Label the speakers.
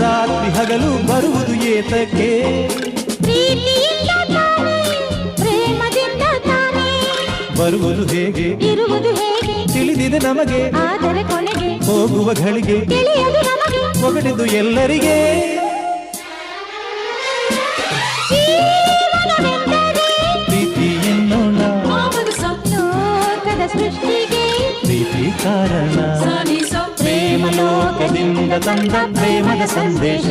Speaker 1: ರಾತ್ರಿ ಹಗಲು ಬರುವುದು ಏತಕ್ಕೆ
Speaker 2: ಪ್ರೀತಿಯಿಂದ ತಾನೇ ಪ್ರೇಮದಿಂದ ತಾನೇ
Speaker 1: ಬರುವುದು ಹೇಗೆ
Speaker 2: ಇರುವುದು ಹೇಗೆ
Speaker 1: ತಿಳಿದಿದೆ ನಮಗೆ
Speaker 2: ಆದರೆ ಕೊನೆಗೆ
Speaker 1: ಹೋಗುವ ಘಳಿಗೆ
Speaker 2: ತಿಳಿಯದು ನಮಗೆ
Speaker 1: ಹೊಗಟಿದ್ದು ಎಲ್ಲರಿಗೆ
Speaker 2: ಜೀವನವೆಂದರೆ
Speaker 1: ಪ್ರೀತಿ ಎನ್ನೋಣ
Speaker 2: ಲೋಕದ ಸೃಷ್ಟಿಗೆ
Speaker 1: ಪ್ರೀತಿ ಕಾರಣ
Speaker 2: ಸನಿಸೋ
Speaker 1: ಪ್ರೇಮ ಲೋಕದಿಂದ ತಂದ ಪ್ರೇಮದ ಸಂದೇಶ